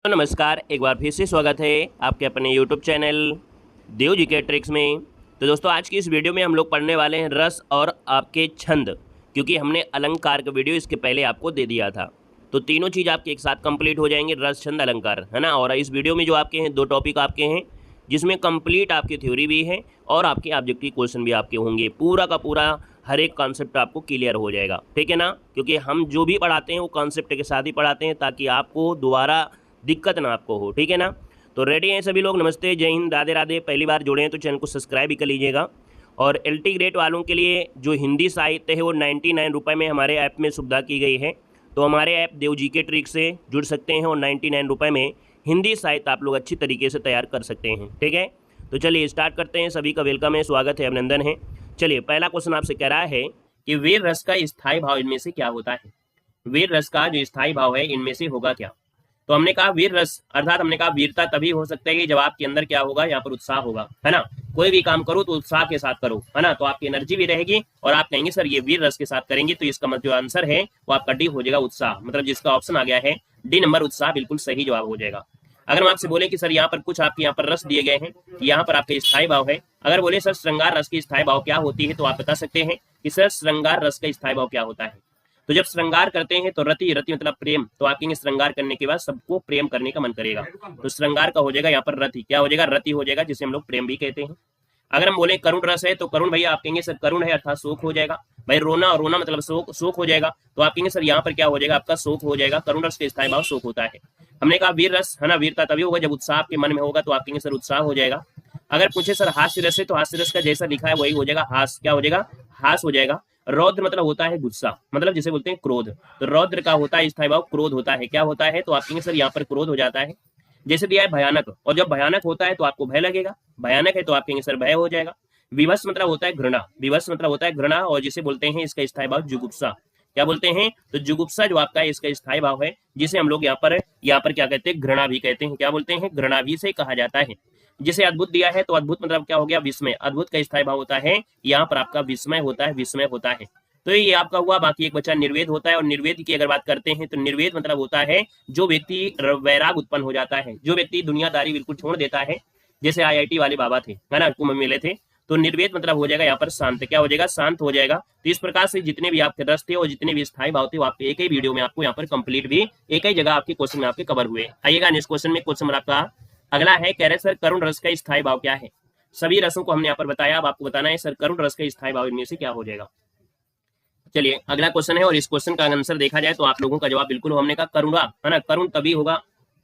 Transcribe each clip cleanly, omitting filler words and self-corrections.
तो नमस्कार, एक बार फिर से स्वागत है आपके अपने YouTube चैनल देव जी के ट्रिक्स में। तो दोस्तों, आज की इस वीडियो में हम लोग पढ़ने वाले हैं रस और आपके छंद, क्योंकि हमने अलंकार का वीडियो इसके पहले आपको दे दिया था। तो तीनों चीज़ आपके एक साथ कंप्लीट हो जाएंगे, रस छंद अलंकार, है ना। और इस वीडियो में जो आपके हैं 2 टॉपिक आपके हैं, जिसमें कंप्लीट आपकी थ्योरी भी है और आपके ऑब्जेक्टिव क्वेश्चन भी आपके होंगे। पूरा का पूरा हर एक कॉन्सेप्ट आपको क्लियर हो जाएगा, ठीक है ना। क्योंकि हम जो भी पढ़ाते हैं वो कॉन्सेप्ट के साथ ही पढ़ाते हैं, ताकि आपको दोबारा दिक्कत ना आपको हो, ठीक है ना। तो रेडी हैं सभी लोग। नमस्ते, जय हिंद, राधे राधे। पहली बार जुड़े हैं तो चैनल को सब्सक्राइब भी कर लीजिएगा। और LT ग्रेड वालों के लिए जो हिंदी साहित्य है वो 99 रुपये में हमारे ऐप में सुविधा की गई है। तो हमारे ऐप देव जी के ट्रिक से जुड़ सकते हैं और 99 रुपये में हिंदी साहित्य आप लोग अच्छी तरीके से तैयार कर सकते हैं, ठीक है। तो चलिए स्टार्ट करते हैं। सभी का वेलकम है, स्वागत है, अभिनंदन है। चलिए, पहला क्वेश्चन आपसे कह रहा है कि वीर रस का स्थायी भाव इनमें से क्या होता है। वीर रस का जो स्थायी भाव है इनमें से होगा क्या। तो हमने कहा वीर रस, अर्थात हमने कहा वीरता तभी हो सकता है कि जब आपके अंदर क्या होगा, यहाँ पर उत्साह होगा, है ना। कोई भी काम करो तो उत्साह के साथ करो, है ना। तो आपकी एनर्जी भी रहेगी और आप कहेंगे सर ये वीर रस के साथ करेंगे, तो इसका मतलब जो आंसर है वो आपका डी हो जाएगा, उत्साह। मतलब जिसका ऑप्शन आ गया है डी नंबर, उत्साह, बिल्कुल सही जवाब हो जाएगा। अगर हम आपसे बोले कि सर यहाँ पर कुछ आपके यहाँ पर रस दिए गए हैं, यहाँ पर आपके स्थायी भाव है। अगर बोले सर श्रृंगार रस की स्थायी भाव क्या होती है, तो आप बता सकते हैं कि सर श्रृंगार रस का स्थायी भाव क्या होता है। तो जब श्रृंगार करते हैं तो रति, रति मतलब प्रेम, तो आप कहेंगे श्रृंगार करने के बाद सबको प्रेम करने का मन करेगा, तो श्रृंगार का हो जाएगा यहाँ पर रति। क्या हो जाएगा, रति हो जाएगा, जिसे हम लोग प्रेम भी कहते हैं। अगर हम बोले करुण रस है, तो करुण भैया आप कहेंगे सर करुण है अर्थात शोक हो जाएगा। भाई रोना, और रोना मतलब शोक, शोक हो जाएगा, तो आप कहेंगे सर यहाँ पर क्या हो जाएगा, आपका शोक हो जाएगा। करुण रस के स्थायी भाव शोक होता है। हमने कहा वीर रस, है ना, वीरता तभी होगा जब उत्साह आपके मन में होगा, तो आप कहेंगे सर उत्साह हो जाएगा। अगर पूछे सर हास्य रस है, तो हास्य रस का जैसा लिखा है वही हो जाएगा, हास। क्या हो जाएगा, हास हो जाएगा। रौद्र मतलब होता है गुस्सा, मतलब जिसे बोलते हैं क्रोध, तो रौद्र का होता है स्थायी भाव क्रोध होता है। क्या होता है, तो आप कहेंगे सर यहाँ पर क्रोध हो जाता है। जैसे दिया है भयानक, और जब भयानक होता है तो आपको भय लगेगा, भयानक है तो आप कहेंगे सर भय हो जाएगा। विवश मतलब होता है घृणा, विवश मतलब होता है घृणा, और जिसे बोलते हैं इसका स्थायी भाव जुगुप्सा। क्या बोलते हैं, तो जुगुप्सा जो आपका है इसका स्थायी भाव है, जिसे हम लोग यहाँ पर क्या कहते हैं, घृणा भी कहते हैं। क्या बोलते हैं, घृणा भी से कहा जाता है। जिसे अद्भुत दिया है, तो अद्भुत मतलब क्या हो गया, विस्मय। अद्भुत का स्थायी भाव होता है यहाँ पर आपका विस्मय होता है, विस्मय होता है। तो ये आपका हुआ। बाकी एक बच्चा निर्वेद होता है, और निर्वेद की अगर बात करते हैं तो निर्वेद मतलब होता है जो व्यक्ति वैराग उत्पन्न हो जाता है, जो व्यक्ति दुनियादारी बिल्कुल छोड़ देता है। जैसे IIT वाले बाबा थे, है ना, कुंभ मेले थे, तो निर्वेद मतलब हो जाएगा यहाँ पर शांत। क्या हो जाएगा, शांत हो जाएगा। तो इस प्रकार से जितने भी आपके रस थे और जितने भी स्थायी भाव थे वो आपके एक ही वीडियो में आपको यहाँ पर कंप्लीट भी एक ही जगह आपके क्वेश्चन में आपके कवर हुए। आइएगा नेक्स्ट क्वेश्चन में। क्वेश्चन आपका अगला है, कह रहे सर करुण रस का स्थायी भाव क्या है। सभी रसों को हमने यहाँ पर बताया, अब आपको बताना है सर करुण रस का स्थायी भाव इनमें से क्या हो जाएगा। चलिए अगला क्वेश्चन है, और इस क्वेश्चन का आंसर देखा जाए तो आप लोगों का जवाब बिल्कुल हमने कहा करुणा, है ना। करुण तभी होगा,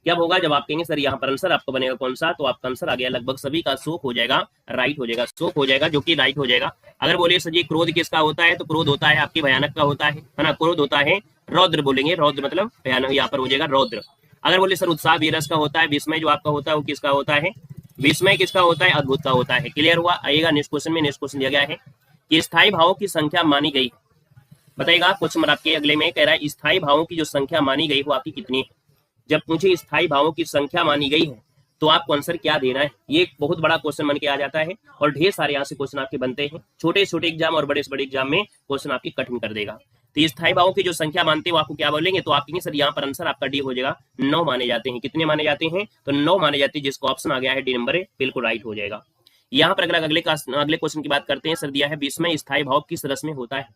क्या होगा, जब आप कहेंगे सर यहाँ पर आंसर आपका बनेगा कौन सा, तो आपका आंसर आ गया लगभग सभी का शोक हो जाएगा, राइट हो जाएगा, शोक हो जाएगा, जो कि राइट हो जाएगा। अगर बोलिए सर जी क्रोध किसका होता है, तो क्रोध होता है आपकी भयानक का होता है ना। क्रोध होता है रौद्र, बोलेंगे रौद्र मतलब भयानक, यहाँ पर हो जाएगा रौद्र। अगर बोले सर उत्साह वीरस का होता है, विस्मय जो आपका होता है वो किसका होता है, विस्मय किसका होता है, अद्भुत का होता है। क्लियर हुआ। आइएगा नेक्स्ट क्वेश्चन में। नेक्स्ट क्वेश्चन दिया गया है कि स्थायी भावों की संख्या मानी गई, बताइएगा। क्वेश्चन नंबर आपके अगले में कह रहा है स्थायी भावों की जो संख्या मानी गई वो आपकी कितनी है। जब पूछे स्थायी भावों की संख्या मानी गई है तो आपको आंसर क्या देना है। ये एक बहुत बड़ा क्वेश्चन बन के आ जाता है, और ढेर सारे यहाँ से क्वेश्चन आपके बनते हैं। छोटे छोटे एग्जाम और बड़े से बड़े एग्जाम में क्वेश्चन आपकी कठिन कर देगा। तो स्थायी भावों की जो संख्या मानते हैं वो आपको क्या बोलेंगे, तो आप कहेंगे सर यहाँ पर आंसर आपका डी हो जाएगा, 9 माने जाते हैं। कितने माने जाते हैं, तो 9 माने जाते हैं, जिसका ऑप्शन आ गया है डी नंबर, बिल्कुल राइट हो जाएगा। यहाँ पर अगले क्वेश्चन की बात करते हैं। सर दिया है विस्मय स्थायी भाव किस रस में होता है।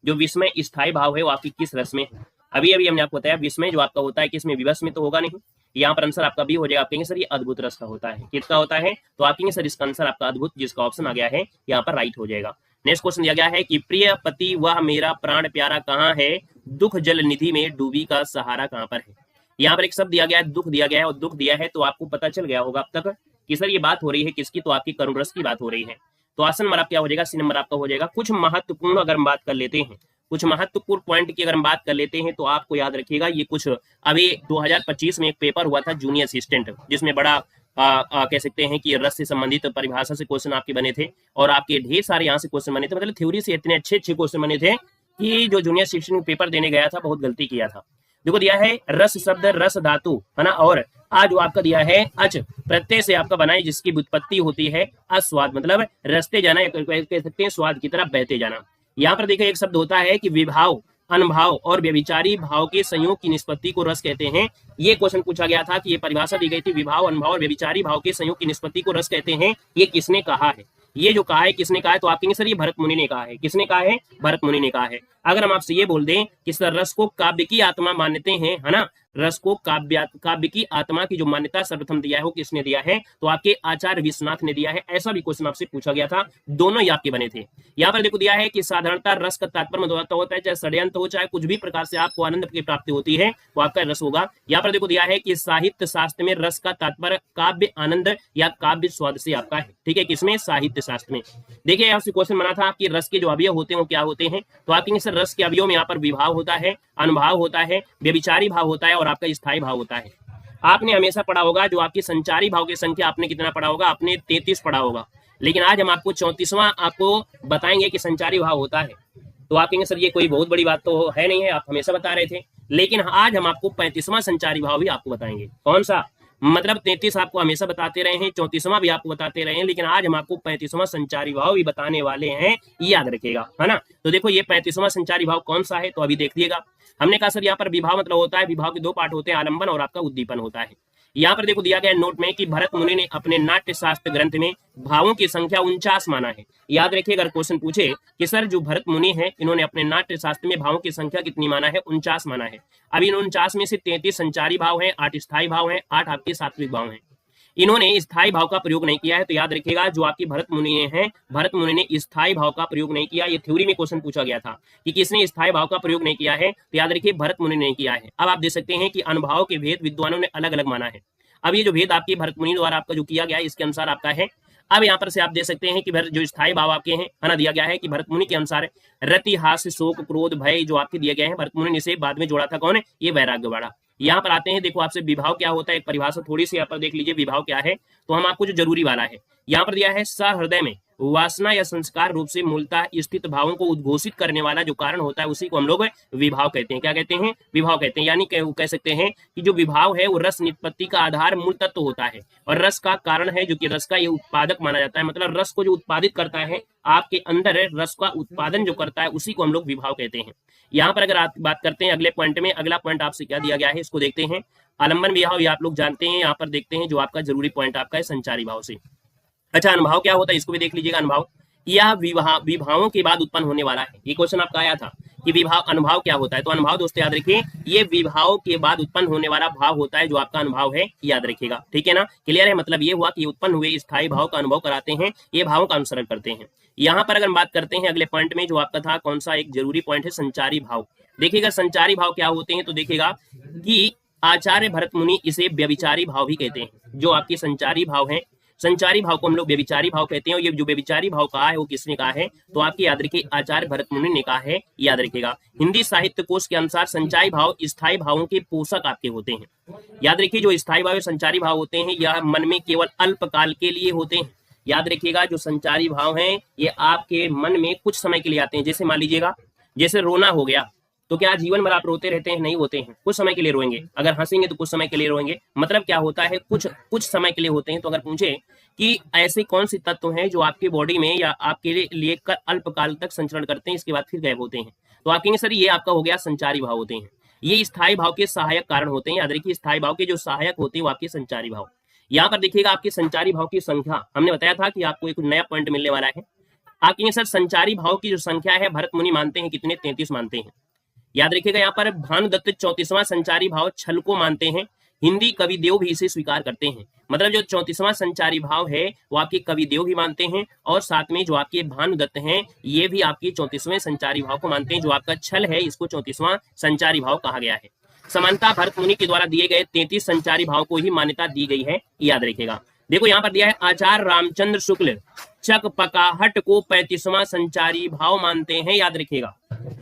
जो विस्मय स्थायी भाव है वो आपकी किस रस में है। अभी हमने आपको बताया विस्मय जो आपका होता है किसमें, विवश में तो होगा नहीं। यहाँ पर आंसर आपका भी हो जाएगा। आप कहेंगे सर ये अद्भुत रस का होता है, किसका होता है, तो आप कहेंगे सर इसका आंसर आपका अद्भुत, जिसका ऑप्शन आ गया है यहाँ पर राइट हो जाएगा। नेक्स्ट क्वेश्चन दिया गया है कि प्रिय पति वह मेरा प्राण प्यारा कहाँ है, दुख जल निधि में डूबी का सहारा कहाँ पर है। यहाँ पर एक शब्द दिया गया है, दुख दिया गया है, और दुख दिया है तो आपको पता चल गया होगा अब तक कि सर ये बात हो रही है किसकी, तो आपकी करुण रस की बात हो रही है। तो ऑप्शन नंबर आप क्या हो जाएगा, सी नंबर आपका हो जाएगा। कुछ महत्वपूर्ण अगर हम बात कर लेते हैं, कुछ महत्वपूर्ण पॉइंट की अगर हम बात कर लेते हैं, तो आपको याद रखिएगा ये कुछ अभी 2025 में एक पेपर हुआ था जूनियर असिस्टेंट, जिसमें बड़ा कह सकते हैं कि रस से संबंधित परिभाषा से क्वेश्चन आपके बने थे, और आपके ढेर सारे यहाँ से क्वेश्चन बने थे। मतलब थ्योरी से इतने अच्छे क्वेश्चन बने थे कि जो जूनियर असिस्टेंट पेपर देने गया था बहुत गलती किया था। देखो दिया है रस शब्द रस धातु, है ना, और आज जो आपका दिया है अच प्रत्यय से आपका बना है, जिसकी व्युत्पत्ति होती है अस्वाद, मतलब रस्ते जाना, कह सकते हैं स्वाद की तरफ बहते जाना। यहाँ पर देखिए एक शब्द होता है कि विभाव, अनुभाव और व्यभिचारी भाव के संयोग की निष्पत्ति को रस कहते हैं। ये क्वेश्चन पूछा गया था कि ये परिभाषा दी गई थी, विभाव, अनुभाव और व्यभिचारी भाव के संयोग की निष्पत्ति को रस कहते हैं, ये किसने कहा है? ये जो कहा है किसने कहा है? तो आप कहेंगे सर ये भरत मुनि ने कहा है। किसने कहा है? भरत मुनि ने कहा है। अगर हम आपसे ये बोल दें कि सर रस को काव्य की आत्मा मानते हैं, है ना, रस को काव्य की आत्मा की जो मान्यता सर्वप्रथम दिया है वो किसने दिया है? तो आपके आचार्य विश्वनाथ ने दिया है। ऐसा भी क्वेश्चन आपसे पूछा गया था, दोनों ही आपके बने थे। यहाँ पर देखो दिया है कि साधारणतः रस का तात्पर्य होता है चाहे षड्यंत्र हो, चाहे कुछ भी प्रकार से आपको आनंद की प्राप्ति होती है वो आपका रस होगा। यहाँ पर देखो दिया है कि साहित्य शास्त्र में रस का तात्पर्य काव्य आनंद या काव्य स्वाद से आपका है। ठीक है, किसमें? साहित्य शास्त्र में। देखिए आपसे क्वेश्चन बना था कि रस के जो अवयव होते हैं वो क्या होते हैं? तो आप कहेंगे सर रस के अवयव में यहाँ पर विभाव होता है, अनुभाव होता है, व्यभिचारी भाव होता है और आपका स्थायी भाव होता है। आपने हमेशा पढ़ा होगा जो आपकी संचारी भाव की संख्या आपने कितना पढ़ा होगा? आपने 33 पढ़ा होगा। लेकिन आज हम आपको 34वां आपको बताएंगे कि संचारी भाव होता है। तो आप कहेंगे सर ये कोई बहुत बड़ी बात तो है नहीं है, आप हमेशा बता रहे थे। लेकिन आज हम आपको 35वां संचारी भाव भी आपको बताएंगे। कौन सा? मतलब 33 आपको हमेशा बताते रहे हैं, 34वां भी आपको बताते रहे हैं, लेकिन आज हम आपको 35वां संचारी भाव भी बताने वाले हैं, याद रखिएगा, है ना। तो देखो ये 35वां संचारी भाव कौन सा है? तो अभी देख लीजिएगा। हमने कहा सर यहाँ पर विभाव मतलब होता है, विभाव के दो पार्ट होते हैं, आलंबन और आपका उद्दीपन होता है। यहाँ पर देखो दिया गया नोट में कि भरत मुनि ने अपने नाट्य शास्त्र ग्रंथ में भावों की संख्या 49 माना है। याद रखिए, अगर क्वेश्चन पूछे कि सर जो भरत मुनि है इन्होंने अपने नाट्य शास्त्र में भावों की संख्या कितनी माना है? 49 माना है। अभी इन 49 में से 33 संचारी भाव है, 8 स्थायी भाव है, 8 आपके सात्विक भाव है। इन्होंने स्थायी भाव का प्रयोग नहीं किया है। तो याद रखिएगा जो आपकी भरत मुनि हैं, भरत मुनि ने स्थायी भाव का प्रयोग नहीं किया। ये थ्योरी में क्वेश्चन पूछा गया था कि किसने स्थायी भाव का प्रयोग नहीं किया है? तो याद रखिए भरत मुनि ने किया है। अब आप देख सकते हैं कि अनुभाव के भेद विद्वानों ने अलग अलग माना है। अब ये जो भेद आपकी भरत मुनि द्वारा आपका जो किया गया है इसके अनुसार आपका है। अब यहाँ पर से आप देख सकते हैं कि जो स्थायी भाव आपके हैं, है ना, दिया गया है कि भरत मुनि के अनुसार रति, हास्य, शोक, क्रोध, भय जो आपके दिए गए हैं, भरत मुनि ने इसे बाद में जोड़ा था। कौन है? ये वैराग्य वाला। यहाँ पर आते हैं, देखो आपसे विभाव क्या होता है, एक परिभाषा थोड़ी सी यहाँ पर देख लीजिए विभाव क्या है। तो हम आपको जो जरूरी वाला है यहाँ पर दिया है, सहृदय में वासना या संस्कार रूप से मूलतः स्थित भावों को उद्घोषित करने वाला जो कारण होता है उसी को हम लोग विभाव कहते हैं। क्या कहते हैं? विभाव कहते हैं। यानी कह सकते हैं कि जो विभाव है वो रस निष्पत्ति का आधार मूल तत्व होता है और रस का कारण है, जो कि रस का ये उत्पादक माना जाता है। मतलब रस को जो उत्पादित करता है आपके अंदर रस का उत्पादन जो करता है उसी को हम लोग विभाव कहते हैं। यहाँ पर अगर आप बात करते हैं अगले पॉइंट में, अगला पॉइंट आपसे क्या दिया गया है इसको देखते हैं। आलंबन विभाव ये आप लोग जानते हैं। यहाँ पर देखते हैं जो आपका जरूरी पॉइंट आपका है संचारी भाव से। अच्छा, अनुभाव क्या होता है इसको भी देख लीजिएगा। अनुभाव यह विभावों के बाद उत्पन्न होने वाला है। ये क्वेश्चन आपका आया था कि विभाव अनुभाव क्या होता है। तो अनुभाव दोस्तों याद रखिए ये विभाव के बाद उत्पन्न होने वाला भाव होता है जो आपका अनुभाव है, याद रखिएगा। ठीक है ना, क्लियर है। मतलब ये हुआ कि उत्पन्न हुए स्थायी भाव का अनुभव कराते हैं, ये भावों का अनुसरण करते हैं। यहाँ पर अगर बात करते हैं अगले पॉइंट में जो आपका था कौन सा, एक जरूरी पॉइंट है संचारी भाव। देखिएगा संचारी भाव क्या होते हैं, तो देखिएगा कि आचार्य भरत मुनि इसे व्यभिचारी भाव भी कहते हैं। जो आपके संचारी भाव है, संचारी भाव को हम लोग व्यभिचारी भाव कहते हैं। और ये जो व्यभिचारी भाव कहा है वो किसने कहा है? तो आपके याद रखिए आचार्य भरत मुनि ने कहा है, याद रखिएगा। हिंदी साहित्य कोश के अनुसार संचारी भाव स्थायी भावों के पोषक आपके होते हैं। याद रखिए जो स्थायी भाव संचारी भाव होते हैं यह मन में केवल अल्पकाल के लिए होते हैं। याद रखिएगा जो संचारी भाव हैं ये आपके मन में कुछ समय के लिए आते हैं। जैसे मान लीजिएगा जैसे रोना हो गया, तो क्या जीवन भर आप रोते रहते हैं? नहीं होते हैं, कुछ समय के लिए रोएंगे। अगर हंसेंगे तो कुछ समय के लिए रोएंगे। मतलब क्या होता है, कुछ समय के लिए होते हैं। तो अगर पूछे कि ऐसे कौन से तत्व हैं जो आपकी बॉडी में या आपके लिए अल्पकाल तक संचरण करते हैं, इसके बाद फिर गायब होते हैं, तो आप कहेंगे सर ये आपका हो गया संचारी भाव होते हैं। ये स्थायी भाव के सहायक कारण होते हैं। याद रखिए स्थायी भाव के जो सहायक होते हैं वो आपके संचारी भाव। यहाँ पर देखिएगा आपके संचारी भाव की संख्या, हमने बताया था कि आपको एक नया पॉइंट मिलने वाला है। आप कहेंगे सर संचारी भाव की जो संख्या है भरत मुनि मानते हैं कितने? 33 मानते हैं। याद रखिएगा यहाँ पर भानुदत्त 34वां संचारी भाव छल को मानते हैं। हिंदी कवि देव भी इसे स्वीकार करते हैं। मतलब जो 34वां संचारी भाव है वो आपके कवि देव भी मानते हैं और साथ में जो आपके भानुदत्त हैं ये भी आपके 34वें संचारी भाव को मानते हैं। जो आपका छल है इसको 34वां संचारी भाव कहा गया है। समानता भरत मुनि के द्वारा दिए गए 33 संचारी भाव को ही मान्यता दी गई है, याद रखिएगा। देखो यहाँ पर दिया है आचार्य रामचंद्र शुक्ल चकपकाहट को 35वां संचारी भाव मानते हैं। याद रखिएगा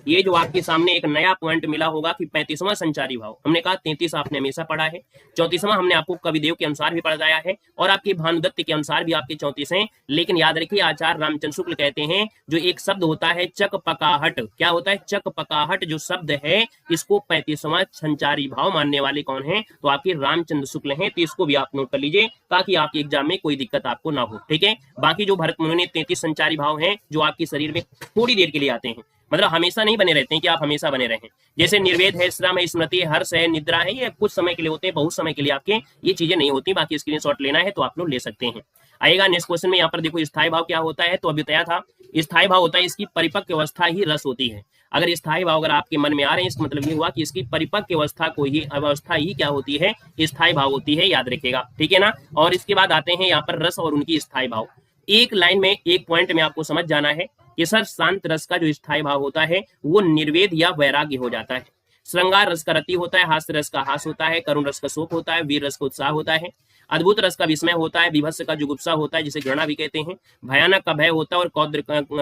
ये जो आपके सामने एक नया पॉइंट मिला होगा कि 35वां संचारी भाव, हमने कहा 33 आपने हमेशा पढ़ा है, 34वां हमने आपको कविदेव के अनुसार भी पढ़ाया है और आपके भानुदत्त के अनुसार भी आपके 34 हैं। लेकिन याद रखिए आचार्य रामचंद्र शुक्ल कहते हैं जो एक शब्द होता है चकपकाहट, क्या होता है? चकपकाहट जो शब्द है इसको 35वां संचारी भाव मानने वाले कौन है? तो आपके रामचंद्र शुक्ल हैं। तो इसको भी आप नोट कर लीजिए ताकि आपके एग्जाम में कोई दिक्कत आपको ना हो। ठीक है, बाकी जो भरत मुनि ने 33 संचारी भाव हैं जो आपके शरीर में थोड़ी देर के लिए आते हैं, मतलब हमेशा नहीं बने रहते हैं कि आप हमेशा बने रहें। जैसे निर्वेद है, श्रम है, स्मृति है, हर्ष है, निद्रा है, ये कुछ समय के लिए होते हैं, बहुत समय के लिए आपके ये चीजें नहीं होती। बाकी स्क्रीनशॉट लेना है तो आप लोग ले सकते हैं। आएगा नेक्स्ट क्वेश्चन में, यहाँ पर देखो स्थायी भाव क्या होता है, तो अभी बताया था स्थायी भाव होता है इसकी परिपक्व अवस्था ही रस होती है। अगर स्थायी भाव अगर आपके मन में आ रहे हैं, इसका मतलब ये हुआ कि इसकी परिपक्व अवस्था को ही अवस्था ही क्या होती है, स्थायी भाव होती है, याद रखिएगा, ठीक है ना। और इसके बाद आते हैं यहाँ पर रस और उनकी स्थायी भाव। एक लाइन में एक पॉइंट में आपको समझ जाना है कि सर शांत रस का जो स्थायी भाव होता है वो निर्वेद या वैराग्य हो जाता है। श्रृंगार रस का रति होता है, हास्य रस का हास होता है, करुण रस का शोक होता है, वीर रस का उत्साह होता है, अद्भुत रस का विस्मय होता है, विभत्स का जुगुप्सा होता है जिसे घृणा भी कहते हैं, भयानक का भय होता है, और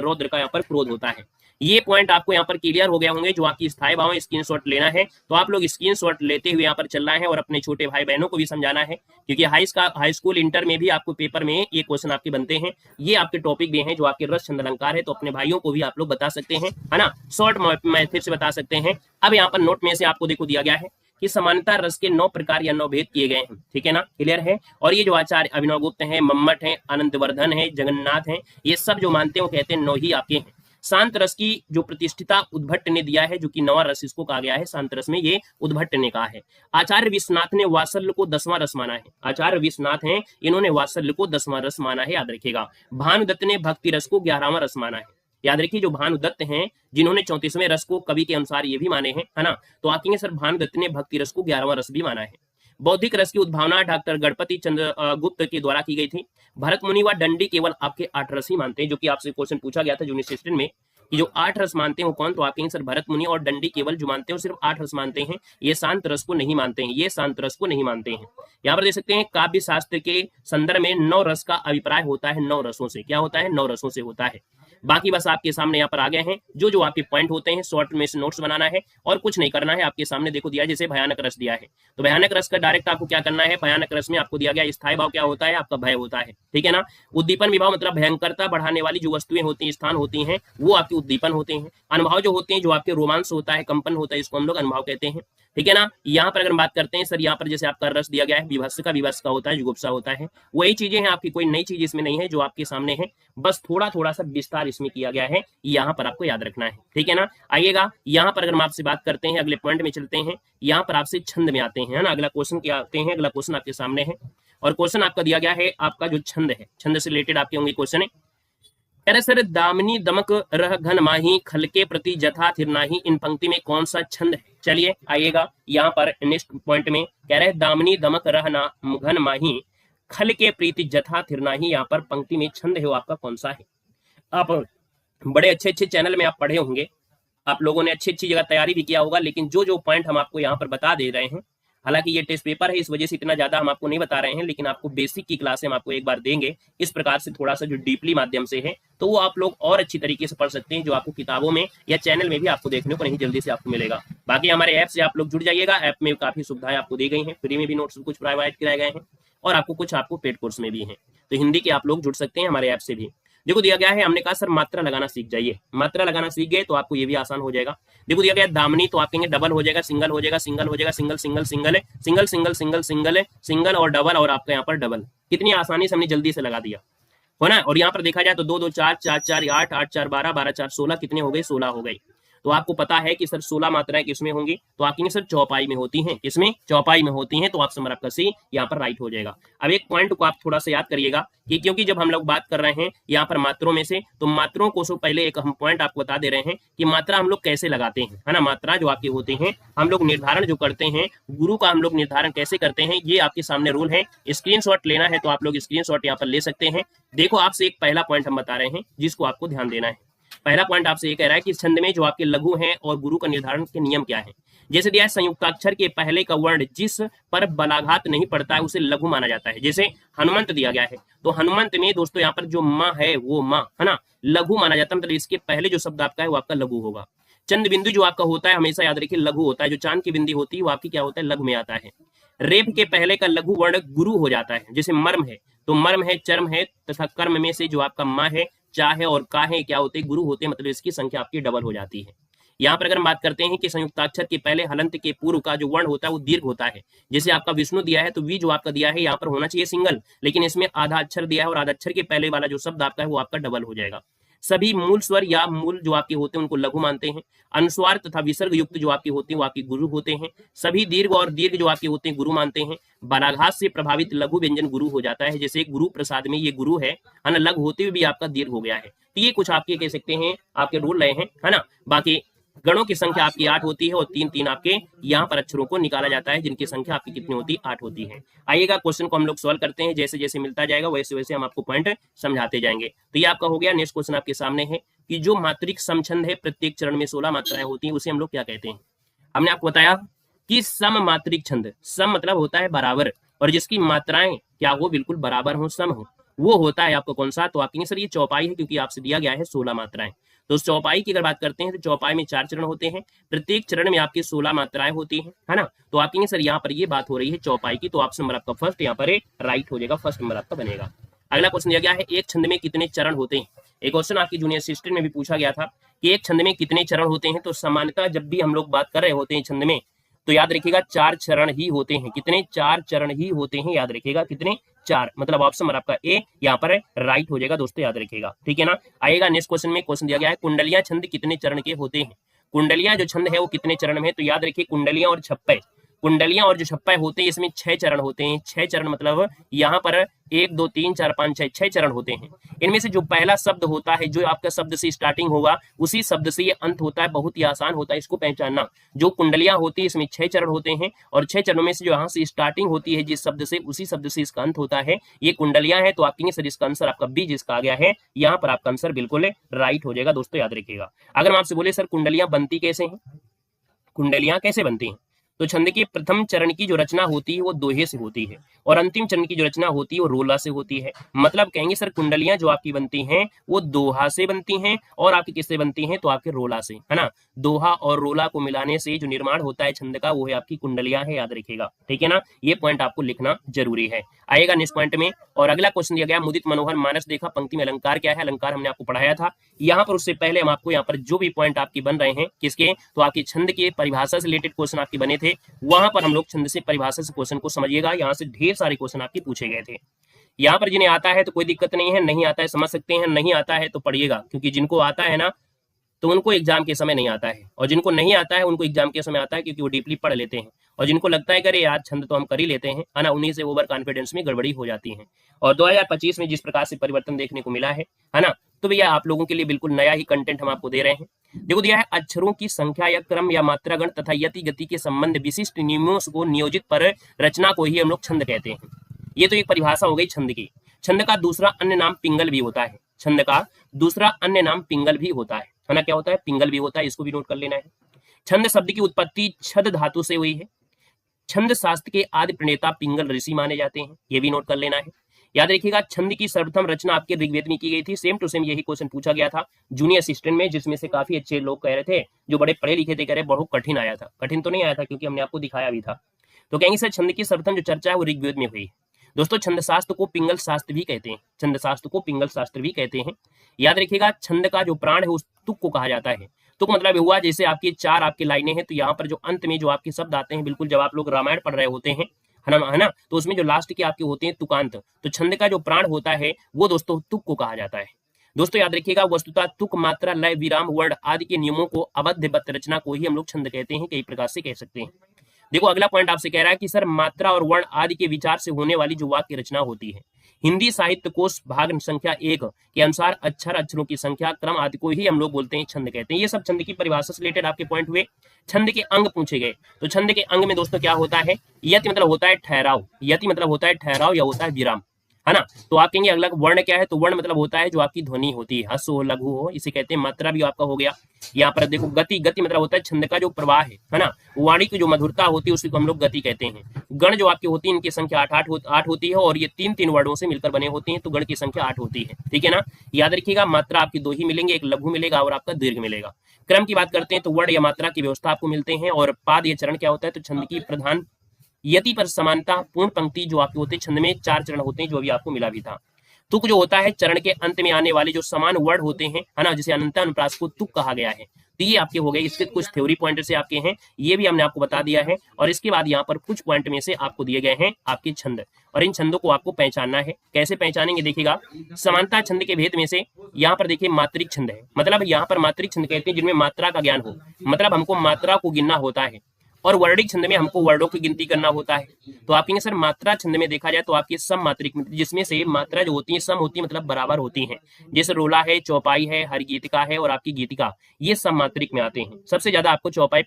रौद्र का यहाँ पर क्रोध होता है। ये पॉइंट आपको यहाँ पर क्लियर हो गए होंगे जो आपकी स्थायी भाव है। स्क्रीनशॉट लेना है तो आप लोग स्क्रीनशॉट लेते हुए यहाँ पर चलना है और अपने छोटे भाई बहनों को भी समझाना है, क्योंकि हाई स्कूल इंटर में भी आपको पेपर में ये क्वेश्चन आपके बनते हैं। ये आपके टॉपिक भी हैं जो आपके रस छंद अलंकार है, तो अपने भाइयों को भी आप लोग बता सकते हैं, है ना, शॉर्ट मेथड से बता सकते हैं। अब यहाँ पर नोट में से आपको देखो दिया गया है कि समानता रस के 9 प्रकार या 9 भेद किए गए हैं, ठीक है ना, क्लियर है। और ये जो आचार्य अभिनव गुप्त हैं, मम्मट हैं, अनंतवर्धन है, जगन्नाथ हैं, ये सब जो मानते हैं वो कहते हैं 9 ही आपके हैं। शांत रस की जो प्रतिष्ठिता उद्भट्ट ने दिया है, जो कि 9वां रस इसको कहा गया है, शांत रस में ये उद्भट्ट ने कहा है। आचार्य विश्वनाथ ने वात्सल्य को 10वां रस माना है। आचार्य विश्वनाथ हैं, इन्होंने वात्सल्य को 10वां रस माना है, याद रखिएगा। भानुदत्त ने भक्ति रस को 11वां रस माना है। याद रखिए जो भानुदत्त हैं जिन्होंने 34वें रस को कवि के अनुसार ये भी माने हैं, है ना, तो आगे सर भानुदत्त ने भक्ति रस को 11वां रस भी माना है। बौद्धिक रस की उद्भावना डॉक्टर गणपति चंद्र गुप्त के द्वारा की गई थी। भरत मुनि व दंडी केवल आपके 8 रस ही मानते हैं, जो कि आपसे क्वेश्चन पूछा गया था जूनियर असिस्टेंट में कि जो 8 रस मानते हैं वो कौन, तो आप कहेंगे सर भरत मुनि और दंडी केवल जो मानते हैं सिर्फ 8 रस मानते हैं, ये शांत रस को नहीं मानते हैं, ये शांत रस को नहीं मानते हैं। यहाँ पर देख सकते हैं काव्य शास्त्र के संदर्भ में 9 रस का अभिप्राय होता है, 9 रसों से क्या होता है, 9 रसों से होता है। बाकी बस आपके सामने यहाँ पर आ गए हैं जो जो आपके पॉइंट होते हैं, शॉर्ट में से नोट्स बनाना है और कुछ नहीं करना है। आपके सामने देखो दिया जैसे भयानक रस दिया है, तो भयानक रस का डायरेक्ट आपको क्या करना है, भयानक रस में आपको दिया गया स्थायी भाव क्या होता है, आपका भय होता है, ठीक है ना। उद्दीपन विभाव मतलब भयंकरता बढ़ाने वाली जो वस्तुएं होती हैं, स्थान होती हैं, वो आपके उद्दीपन होते हैं। अनुभव जो होते हैं, जो आपके रोमांस होता है, कंपन होता है, इसको हम लोग अनुभव कहते हैं, ठीक है ना। यहाँ पर अगर बात करते हैं सर, यहाँ पर जैसे आपका रस दिया गया है विभत्स का, विभत्स का होता है, जुगुप्सा होता है, वही चीजें हैं आपकी, कोई नई चीज इसमें नहीं है, जो आपके सामने है, बस थोड़ा थोड़ा सा विस्तार इसमें किया गया है, यहाँ पर आपको याद रखना है, ठीक है ना। आइएगा यहाँ पर अगर हम आपसे बात करते हैं, अगले पॉइंट में चलते हैं, यहाँ पर आपसे छंद में आते हैं, है ना। अगला क्वेश्चन क्या आते हैं, अगला क्वेश्चन आपके सामने है और क्वेश्चन आपका दिया गया है आपका जो छंद है, छंद से रिलेटेड आपके होंगे क्वेश्चन है। अरे सर दामिनी दमक रह घन माही खल के प्रति जथा थिर नाही, इन पंक्ति में कौन सा छंद है। चलिए आइएगा यहाँ पर नेक्स्ट पॉइंट में कह रहे दामिनी दमक रह ना घन माही खल के प्रीति जथा थिर नाही, यहाँ पर पंक्ति में छंद है वो आपका कौन सा है। आप बड़े अच्छे अच्छे चैनल में आप पढ़े होंगे, आप लोगों ने अच्छी अच्छी जगह तैयारी भी किया होगा, लेकिन जो जो पॉइंट हम आपको यहाँ पर बता दे रहे हैं, हालांकि ये टेस्ट पेपर है इस वजह से इतना ज्यादा हम आपको नहीं बता रहे हैं, लेकिन आपको बेसिक की क्लास हम आपको एक बार देंगे इस प्रकार से थोड़ा सा जो डीपली माध्यम से है, तो वो आप लोग और अच्छी तरीके से पढ़ सकते हैं, जो आपको किताबों में या चैनल में भी आपको देखने को नहीं जल्दी से आपको मिलेगा। बाकी हमारे ऐप से आप लोग जुड़ जाइएगा, ऐप में काफी सुविधाएं आपको दी गई हैं, फ्री में भी नोट्स कुछ प्रोवाइड कराए गए हैं और आपको कुछ आपको पेड कोर्स में भी है, तो हिंदी के आप लोग जुड़ सकते हैं हमारे ऐप से भी। देखो दिया गया है, हमने कहा सर मात्रा लगाना सीख जाइए, मात्रा लगाना सीख गए तो आपको ये भी आसान हो जाएगा। देखो दिया गया दामनी, तो आप कहेंगे डबल हो जाएगा, सिंगल हो जाएगा, सिंगल हो जाएगा, सिंगल सिंगल सिंगल है, सिंगल सिंगल सिंगल सिंगल है, सिंगल और डबल, और आपका यहाँ पर डबल, कितनी आसानी से हमने जल्दी से लगा दिया हो ना। और यहाँ पर देखा जाए तो 2 2 4 4 4 8 8 4 12 12 4 16 कितने हो गए, 16 हो गए। तो आपको पता है कि सर 16 मात्राएं किसमें होंगी, तो आप कहेंगे सर चौपाई में होती हैं, किसमें, चौपाई में होती हैं, तो आप समझ आपका सी यहाँ पर राइट हो जाएगा। अब एक पॉइंट को आप थोड़ा सा याद करिएगा कि क्योंकि जब हम लोग बात कर रहे हैं यहाँ पर मात्रों में से, तो मात्रों को पहले एक हम पॉइंट आपको बता दे रहे हैं कि मात्रा हम लोग कैसे लगाते हैं, है ना। मात्रा जो आपकी होती है हम लोग निर्धारण जो करते हैं, गुरु का हम लोग निर्धारण कैसे करते हैं, ये आपके सामने रूल है। स्क्रीनशॉट लेना है तो आप लोग स्क्रीनशॉट यहाँ पर ले सकते हैं। देखो आपसे एक पहला पॉइंट हम बता रहे हैं जिसको आपको ध्यान देना है। पहला पॉइंट आपसे ये कह रहा है कि छंद में जो आपके लघु हैं और गुरु का निर्धारण के नियम क्या है। जैसे दिया है संयुक्ताक्षर के पहले का वर्ण जिस पर बलाघात नहीं पड़ता है उसे लघु माना जाता है। जैसे हनुमंत दिया गया है, तो हनुमंत में दोस्तों यहाँ पर जो माँ है वो माँ, है ना, लघु माना जाता है, मतलब इसके पहले जो शब्द आपका है वो आपका लघु होगा। चंद बिंदु जो आपका होता है हमेशा याद रखिए लघु होता है, जो चांद की बिंदी होती है वो आपकी क्या होता है, लघु में आता है। रेप के पहले का लघु वर्ण गुरु हो जाता है। जैसे मर्म है तो मर्म है, चर्म है, तथा कर्म में से जो आपका माँ है, चा है और का है क्या होते हैं, गुरु होते हैं, मतलब इसकी संख्या आपकी डबल हो जाती है। यहाँ पर अगर हम बात करते हैं कि संयुक्ताक्षर के पहले हलंत के पूर्व का जो वर्ण होता है वो दीर्घ होता है। जैसे आपका विष्णु दिया है तो वी जो आपका दिया है यहाँ पर होना चाहिए सिंगल, लेकिन इसमें आधा अक्षर दिया है और आधा अक्षर के पहले वाला जो शब्द आपका है वो आपका डबल हो जाएगा। सभी मूल स्वर या मूल जो आपके होते हैं उनको लघु मानते हैं। अनुस्वार तथा विसर्ग युक्त जो आपके होते हैं वो आपके गुरु होते हैं। सभी दीर्घ और दीर्घ जो आपके होते हैं गुरु मानते हैं। बालाघात से प्रभावित लघु व्यंजन गुरु हो जाता है, जैसे गुरु प्रसाद में ये गुरु है ना, लघु होते हुए भी आपका दीर्घ हो गया है। तो ये कुछ आपके कह सकते हैं आपके रूल रहे हैं, है ना। बाकी गणों की संख्या आपकी 8 होती है और 3 आपके यहाँ पर अक्षरों को निकाला जाता है, जिनकी संख्या आपकी कितनी होती है, 8 होती है। आइएगा क्वेश्चन को हम लोग सॉल्व करते हैं, जैसे जैसे मिलता जाएगा वैसे वैसे हम आपको पॉइंट समझाते जाएंगे। तो ये आपका हो गया। नेक्स्ट क्वेश्चन आपके सामने है कि जो मात्रिक समछंद है, प्रत्येक चरण में 16 मात्राएं होती हैं, उसे हम लोग क्या कहते हैं। हमने आपको बताया कि सम मात्रिक छंद, सम मतलब होता है बराबर, और जिसकी मात्राएं क्या हो, बिल्कुल बराबर हो, सम हो, वो होता है आपको कौन सा। तो आपके सर ये चौपाई है, क्योंकि आपसे दिया गया है 16 मात्राएं। तो उस चौपाई की अगर बात करते हैं तो चौपाई में 4 चरण होते हैं, प्रत्येक चरण में आपकी 16 मात्राएं होती हैं, है ना। तो आपके सर यहाँ पर ये बात हो रही है चौपाई की, तो ऑप्शन नंबर आपका फर्स्ट यहाँ पर राइट हो जाएगा, फर्स्ट नंबर आपका बनेगा। अगला क्वेश्चन दिया गया है एक छंद में कितने चरण होते हैं। एक क्वेश्चन आपकी जूनियर असिस्टेंट में भी पूछा गया था कि एक छंद में कितने चरण होते हैं। तो सामान्यतः जब भी हम लोग बात कर रहे होते हैं छंद में, तो याद रखिएगा 4 चरण ही होते हैं। कितने, 4 चरण ही होते हैं, याद रखिएगा कितने, 4। मतलब ऑप्शन नंबर आपका ए यहाँ पर राइट हो जाएगा दोस्तों, याद रखिएगा, ठीक है ना। आएगा नेक्स्ट क्वेश्चन में, क्वेश्चन दिया गया है कुंडलियां छंद कितने चरण के होते हैं। कुंडलियां जो छंद है वो कितने चरण में है। तो याद रखिए कुंडलियां और छप्पे, कुंडलियां और जो छप्पे होते हैं इसमें 6 चरण होते हैं। 6 चरण मतलब यहाँ पर 1 2 3 4 5 6 चरण होते हैं। इनमें से जो पहला शब्द होता है, जो आपका शब्द से स्टार्टिंग होगा उसी शब्द से ये अंत होता है। बहुत ही आसान होता है इसको पहचानना। जो कुंडलियां होती है इसमें 6 चरण होते हैं, और 6 चरणों में से जो यहाँ से स्टार्टिंग होती है जिस शब्द से, उसी शब्द से इसका अंत होता है। ये कुंडलियां है। तो आपके सर इसका आंसर आपका बी जिसका आ गया है, यहाँ पर आपका आंसर बिल्कुल राइट हो जाएगा दोस्तों, याद रखिएगा। अगर हम आपसे बोले सर कुंडलियां बनती कैसे हैं, कुंडलियां कैसे बनती हैं, तो छंद के प्रथम चरण की जो रचना होती है वो दोहे से होती है, और अंतिम चरण की जो रचना होती है वो रोला से होती है। मतलब कहेंगे सर कुंडलियां जो आपकी बनती हैं वो दोहा से बनती हैं, और आपकी किससे बनती हैं, तो आपके रोला से, है ना। दोहा और रोला को मिलाने से जो निर्माण होता है छंद का, वो है आपकी कुंडलियां है, याद रखिएगा, ठीक है ना। ये पॉइंट आपको लिखना जरूरी है। आएगा नेक्स्ट पॉइंट में। और अगला क्वेश्चन दिया गया मुदित मनोहर मानस देखा पंक्ति में अलंकार क्या है। अलंकार हमने आपको पढ़ाया था यहाँ पर। उससे पहले हम आपको यहाँ पर जो भी पॉइंट आपके बन रहे हैं किसके, तो आपके छंद के परिभाषा से रिलेटेड क्वेश्चन आपके बने थे, वहां पर हम लोग छंद से परिभाषा से क्वेश्चन को समझिएगा। यहाँ से ढेर सारे क्वेश्चन आपके पूछे गए थे। यहाँ पर जिन्हें आता है तो कोई दिक्कत नहीं है, नहीं आता है समझ सकते हैं, नहीं आता है तो पढ़िएगा, क्योंकि जिनको आता है ना तो उनको एग्जाम के समय नहीं आता है, और जिनको नहीं आता है उनको एग्जाम के समय आता है, क्योंकि वो डीपली पढ़ लेते हैं। और जिनको लगता है कि अरे यार छंद तो हम कर ही लेते हैं, है ना, उन्हीं से ओवर कॉन्फिडेंस में गड़बड़ी हो जाती है। और 2025 में जिस प्रकार से परिवर्तन देखने को मिला है ना, तो भैया आप लोगों के लिए बिल्कुल नया ही कंटेंट हम आपको दे रहे हैं। देखो दिया है अक्षरों की संख्या या क्रम या मात्रागण तथा यति गति के संबंध विशिष्ट नियमों को नियोजित पर रचना को ही हम लोग छंद कहते हैं। ये तो एक परिभाषा हो गई छंद की। छंद का दूसरा अन्य नाम पिंगल भी होता है। छंद का दूसरा अन्य नाम पिंगल भी होता है ना, क्या होता है, पिंगल भी होता है, इसको भी नोट कर लेना है। छंद शब्द की उत्पत्ति छद धातु से हुई है। छंद शास्त्र के आदि प्रणेता पिंगल ऋषि माने जाते हैं, ये भी नोट कर लेना है। याद रखिएगा छंद की सर्वप्रथम रचना आपके ऋग्वेद में की गई थी। सेम टू सेम यही क्वेश्चन पूछा गया था जूनियर असिस्टेंट में, जिसमें से काफी अच्छे लोग कह रहे थे, जो बड़े पढ़े लिखे थे, कह रहे बहुत कठिन आया था। कठिन तो नहीं आया था क्योंकि हमने आपको दिखाया भी था। तो कहेंगे सर छंद की सर्वप्रथम जो चर्चा है वो ऋग्वेद में हुई। दोस्तों छंद शास्त्र को पिंगल शास्त्र भी कहते हैं, छंद शास्त्र को पिंगल शास्त्र भी कहते हैं। याद रखिएगा छंद का जो प्राण है उस तुक को कहा जाता है। तुक मतलब हुआ जैसे आपकी 4 आपकी लाइनें हैं, तो यहाँ पर जो अंत में जो आपके शब्द आते हैं, बिल्कुल जब आप लोग रामायण पढ़ रहे होते हैं, है ना, तो उसमें जो लास्ट के आपके होते हैं तुकांत, तो छंद का जो प्राण होता है वो दोस्तों तुक को कहा जाता है। दोस्तों याद रखिएगा वस्तुतः तुक मात्रा लय विराम वर्ण आदि के नियमों को अबद्धबद्ध रचना को ही हम लोग छंद कहते हैं, कई प्रकार से कह सकते हैं। देखो अगला पॉइंट आपसे कह रहा है कि सर मात्रा और वर्ण आदि के विचार से होने वाली जो वाक्य रचना होती है, हिंदी साहित्य कोश भाग संख्या 1 के अनुसार अक्षरों की संख्या क्रम आदि को ही हम लोग बोलते हैं छंद कहते हैं। ये सब छंद की परिभाषा से रिलेटेड आपके पॉइंट हुए। छंद के अंग पूछे गए, तो छंद के अंग में दोस्तों क्या होता है, यति मतलब होता है ठहराव, यति मतलब होता है ठहराव या होता है विराम, है ना। तो आप कहेंगे अगला वर्ण क्या है, तो वर्ण मतलब होता है जो आपकी ध्वनि होती है, हस्व हो लघु हो, इसे कहते हैं। मात्रा भी आपका हो गया। यहाँ पर देखो गति, गति मतलब होता है छंद का जो प्रवाह है ना, वाणी की जो मधुरता होती है उसी को हम लोग गति कहते हैं। गण जो आपकी होती है इनकी संख्या 8 होती है, और ये 3 वर्डों से मिलकर बने होते हैं, तो गण की संख्या 8 होती है, ठीक है ना। याद रखिएगा मात्रा आपकी 2 ही मिलेंगे, एक लघु मिलेगा और आपका दीर्घ मिलेगा। क्रम की बात करते हैं तो वर्ण या मात्रा की व्यवस्था आपको मिलते हैं, और पाद या चरण क्या होता है, तो छंद की प्रधान यति पर समानता पूर्ण पंक्ति जो आपके होते हैं, छंद में 4 चरण होते हैं जो अभी आपको मिला भी था। तुक जो होता है चरण के अंत में आने वाले जो समान वर्ड होते हैं, है ना, जिसे अनंता अनुप्रास को तुक कहा गया है। तो ये आपके हो गए, इसके कुछ थ्योरी पॉइंट से आपके हैं, ये भी हमने आपको बता दिया है। और इसके बाद यहाँ पर कुछ पॉइंट में से आपको दिए गए हैं आपके छंद, और इन छंदों को आपको पहचानना है। कैसे पहचानेंगे देखिएगा, समानता छंद के भेद में से यहाँ पर देखिए मात्रिक छंद है, मतलब यहाँ पर मात्रिक छंद कहते हैं जिनमें मात्रा का ज्ञान हो, मतलब हमको मात्रा को गिनना होता है। और वर्णिक छंद में हमको वर्डों की गिनती करना होता है। तो आप कहेंगे सर मात्रा छंद में देखा जाए तो आपकी सम मात्रिक, जिसमें से मात्रा जो होती है सम होती है, मतलब बराबर होती हैं। जैसे रोला है, चौपाई है, हर गीतिका है और आपकी गीतिका, ये सम मात्रिक में आते हैं। सबसे ज्यादा आपको चौपाई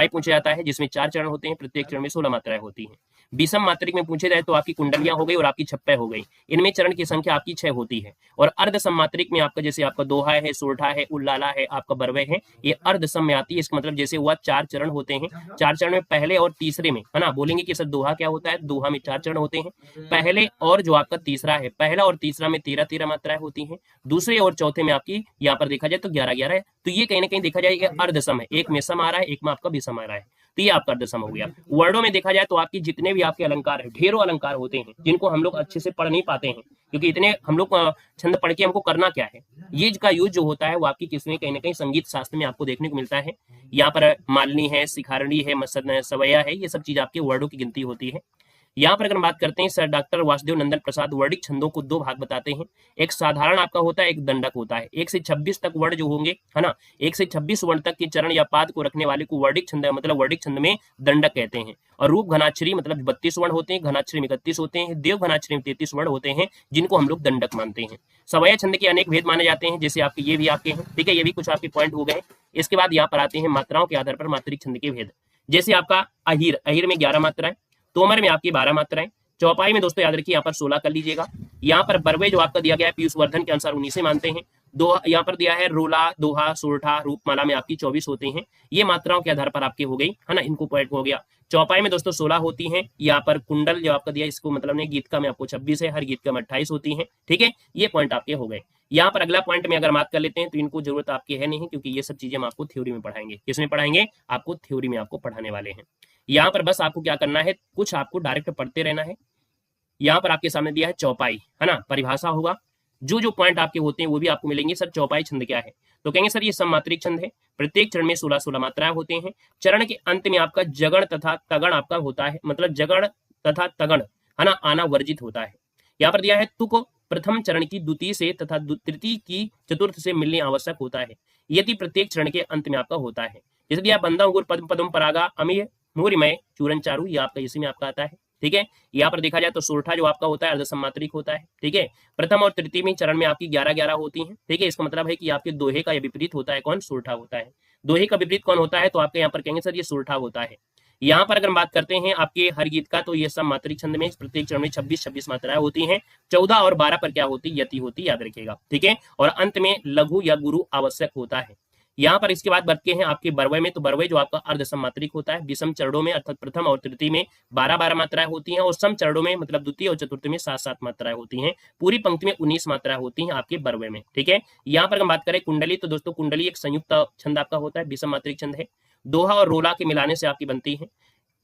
पूछे जाता है, जिसमें 4 चरण होते हैं, प्रत्येक चरण में 16 मात्राएं होती हैं। विषम मात्रिक में पूछे जाए तो आपकी कुंडलियां हो गई और आपकी छप्पे हो गई, इनमें चरण की संख्या आपकी 6 होती है। और अर्ध सम मात्रिक में आपका जैसे आपका दोहा है, सोरठा है, उल्लाला है, आपका बरवे है, ये अर्ध सम में आती है। इसका मतलब जैसे हुआ 4 चरण होते हैं, 4 चरण में पहले और तीसरे में, है ना, बोलेंगे कि सर दोहा क्या होता है, दोहा में 4 चरण होते हैं, पहले और जो आपका तीसरा है, पहला और तीसरा में 13-13 मात्राएं होती हैं, दूसरे और चौथे में आपकी यहाँ पर देखा जाए तो 11-11 है। तो ये कहीं ना कहीं देखा जाए अर्ध सम है, एक में सम आ रहा है, एक में आपका विषम आ रहा है, तो ये आपका अर्ध सम हो गया। वर्डों में देखा जाए तो आपकी जितने भी आपके अलंकार है, ढेरों अलंकार होते हैं जिनको हम लोग अच्छे से पढ़ नहीं पाते हैं, क्योंकि इतने हम लोग छंद पढ़ के हमको करना क्या है। ये का यूज जो होता है वो आपकी किसमें, कहीं ना कहीं संगीत शास्त्र में आपको देखने को मिलता है। यहाँ पर मालनी है, शिखारणी है, सवैया है, ये सब चीज आपके वर्डों की गिनती होती है। यहाँ पर अगर हम बात करते हैं, सर डॉक्टर वासुदेव नंदन प्रसाद वर्णिक छंदों को 2 भाग बताते हैं। एक साधारण आपका होता है, एक दंडक होता है। 1 से 26 तक वर्ण जो होंगे, है ना, 1 से 26 वर्ण तक के चरण या पाद को रखने वाले को वर्णिक छंद, मतलब वर्णिक छंद में दंडक कहते हैं। और रूप घनाक्षरी मतलब 32 वर्ण होते हैं, घनाक्षरी में 31 होते हैं, देव घनाक्षरी में 33 वर्ण होते हैं, जिनको हम लोग दंडक मानते हैं। सवैया छंद के अनेक भेद माने जाते हैं, जैसे आपके ये भी आपके हैं, ठीक है, ये भी कुछ आपके पॉइंट हो गए। इसके बाद यहाँ पर आते हैं मात्राओं के आधार पर मात्रिक छंद के भेद। जैसे आपका अहिर, अहिर में 11 मात्राएं, तोमर में आपकी 12 मात्राएं, चौपाई में दोस्तों याद रखिए यहाँ पर 16 कर लीजिएगा। यहाँ पर बरवे जो आपका दिया गया है पीयूष वर्धन के अनुसार 19 से मानते हैं। दो यहाँ पर दिया है रोला, दोहा, सोरठा, रूपमाला में आपकी 24 होते हैं। ये मात्राओं के आधार पर आपके हो गई, है ना, इनको पॉइंट हो गया। चौपाई में दोस्तों 16 होती हैं। यहाँ पर कुंडल जो आपका दिया, इसको मतलब नहीं, गीत का में आपको 26 है, हर गीत का में 28 होती है, ठीक है, ये पॉइंट आपके हो गए। यहाँ पर अगला पॉइंट में अगर बात कर लेते हैं तो इनको जरूरत आपकी है नहीं, क्योंकि ये सब चीजें हम आपको थ्योरी में पढ़ाएंगे। किसमें पढ़ाएंगे, आपको थ्योरी में आपको पढ़ाने वाले हैं। यहाँ पर बस आपको क्या करना है, कुछ आपको डायरेक्ट पढ़ते रहना है। यहाँ पर आपके सामने दिया है चौपाई, है ना, परिभाषा होगा, जो पॉइंट आपके होते हैं वो भी आपको मिलेंगे। सर चौपाई छंद क्या है, तो कहेंगे सर ये सममात्रिक छंद है, प्रत्येक चरण में 16-16 मात्राएं होते हैं। चरण के अंत में आपका जगण तथा तगण आपका होता है, मतलब जगण तथा तगण, है ना, आना वर्जित होता है। यहाँ पर दिया है तुक प्रथम चरण की द्वितीय से तथा तृतीय की चतुर्थ से मिलने आवश्यक होता है, यदि प्रत्येक चरण के अंत में आपका होता है। जैसे दिया बंदा अंगुर पद्म पद्म परागा अमीय मूरिमय चूरन चारू, ये आपका इसी में आपका आता है, ठीक है। यहाँ पर देखा जाए तो सोरठा जो आपका होता है अर्धसम्मात्रिक होता है, ठीक है। प्रथम और तृतीय में चरण में आपकी 11-11 होती हैं, ठीक है। इसका मतलब है कि आपके दोहे का विपरीत होता है कौन, सोरठा होता है। दोहे का विपरीत कौन होता है, तो आपके यहाँ पर कहेंगे सर ये सोरठा होता है। यहाँ पर अगर हम बात करते हैं आपके हर गीत का, तो ये सब मात्रिक छंद में प्रत्येक चरण में 26-26 मात्राएं होती हैं। 14 और 12 पर क्या होती, यति होती, याद रखिएगा, ठीक है। और अंत में लघु या गुरु आवश्यक होता है। यहाँ पर इसके बाद बढ़ते हैं आपके बरवे में, तो बरवे जो आपका अर्ध सम्मात्रिक होता है। विषम चरणों में अर्थात प्रथम और तृतीय में 12-12 मात्राएं होती हैं, और सम चरणों में मतलब द्वितीय और चतुर्थ में 7-7 मात्राएं होती हैं। पूरी पंक्ति में 19 मात्राएं होती हैं आपके बरवे में, ठीक है। यहाँ पर हम बात करें कुंडली, तो दोस्तों कुंडली एक संयुक्त छंद आपका होता है, विषम मात्रिक छंद है। दोहा और रोला के मिलाने से आपकी बनती है।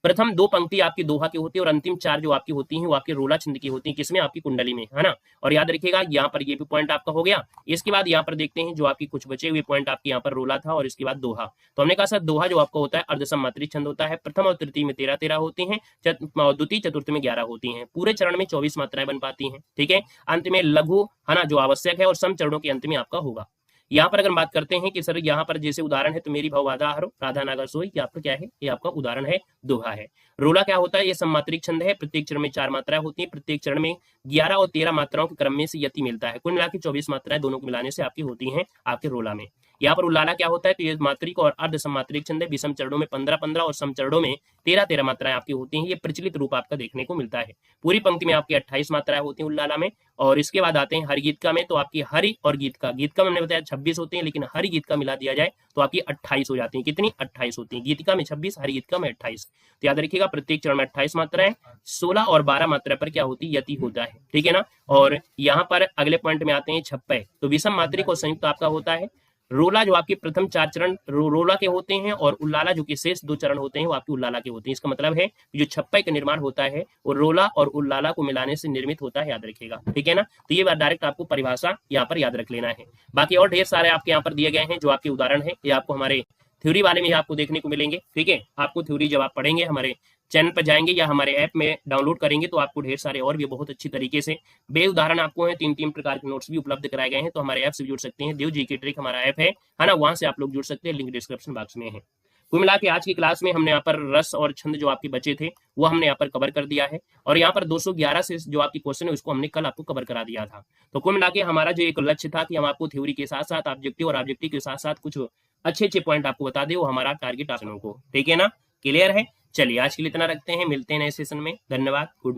प्रथम 2 पंक्ति आपकी दोहा की होती है और अंतिम 4 जो आपकी होती हैं वो आपकी रोला छंद की होती है, किसमें, आपकी कुंडली में, है ना। और याद रखिएगा यहाँ पर ये भी पॉइंट आपका हो गया। इसके बाद यहाँ पर देखते हैं जो आपकी कुछ बचे हुए पॉइंट, आपके यहाँ पर रोला था और इसके बाद दोहा। तो हमने कहा सर दोहा जो आपका होता है अर्धसम्मात्रिक छंद होता है। प्रथम और तृतीय में 13-13 होती हैं, द्वितीय चतुर्थ में 11 होती हैं। पूरे चरण में 24 मात्राएं बन पाती हैं, ठीक है। अंत में लघु, है ना, जो आवश्यक है, और सम चरणों के अंत में आपका होगा। यहाँ पर अगर बात करते हैं कि सर यहाँ पर जैसे उदाहरण है, तो मेरी भव बाधा हरो राधा नागर सोई, ये आपका क्या है, ये आपका उदाहरण है, दोहा है। रोला क्या होता है, ये सम्मात्रिक छंद है। प्रत्येक चरण में 4 मात्राएं होती हैं। प्रत्येक चरण में 11 और 13 मात्राओं के क्रम में से यति मिलता है। कुल मिलाकर 24 मात्राएं दोनों को मिलाने से आपकी होती हैं आपके रोला में। यहाँ पर उल्लाला क्या होता है, तो ये मात्रिक और अर्ध सम्मात्रिक छंद है। विषम चरणों में 15-15 और सम चरणों में 13-13 मात्राएं आपकी होती हैं। ये प्रचलित रूप आपका देखने को मिलता है। पूरी पंक्ति में आपकी 28 मात्राएं होती हैं उल्लाला में। और इसके बाद आते हैं हरि गीत का में, तो आपकी हरि और गीत का हमने बताया 26 होते हैं, लेकिन हरि गीत का मिला दिया जाए तो आपकी 28 हो जाती है। कितनी, 28 होती है। गीतिका में 26, हरि गीत का में 28। तो याद रखिएगा प्रत्येक चरण में 28 मात्राएं, 16 और 12 मात्रा पर क्या होती है, यति होता है, ठीक है ना। और यहाँ पर अगले पॉइंट में आते हैं छप्पे, तो विषम मात्रिक और संयुक्त आपका होता है। रोला जो आपके प्रथम 4 चरण रोला के होते हैं और उल्लाला जो कि शेष 2 चरण होते हैं वो आपके उल्लाला के होते हैं। इसका मतलब है जो छप्पय का निर्माण होता है वो रोला और उल्लाला को मिलाने से निर्मित होता है, याद रखिएगा, ठीक है ना। तो ये बात डायरेक्ट आपको परिभाषा यहाँ पर याद रख लेना है। बाकी और ढेर सारे आपके यहाँ पर दिए गए हैं जो आपके उदाहरण है, ये आपको हमारे थ्योरी वाले में आपको देखने को मिलेंगे, ठीक है। आपको थ्योरी जब आप पढ़ेंगे हमारे चैनल पर जाएंगे या हमारे ऐप में डाउनलोड करेंगे तो आपको ढेर सारे और भी बहुत अच्छी तरीके से बे उदाहरण आपको है 3 प्रकार के नोट्स भी उपलब्ध कराए गए हैं। तो हमारे ऐप से जुड़ सकते हैं, देव जीके ट्रिक हमारा ऐप है ना, वहां से आप लोग जुड़ सकते हैं, लिंक डिस्क्रिप्शन बॉक्स में है। कुल मिला के आज की क्लास में हमने यहाँ पर रस और छंद जो आपके बचे थे वो हमने यहाँ पर कवर कर दिया है, और यहाँ पर 211 से जो आपकी क्वेश्चन है उसको हमने कल आपको कवर करा दिया था। तो कुल मिला के हमारा जो एक लक्ष्य था कि हम आपको थ्योरी के साथ साथ ऑब्जेक्टिव और ऑब्जेक्टिव के साथ साथ कुछ अच्छे पॉइंट आपको बता दे, वो हमारा टारगेट आप लोगों को, ठीक है ना, क्लियर है। चलिए आज के लिए इतना रखते हैं, मिलते हैं नए सेशन में, धन्यवाद, गुड।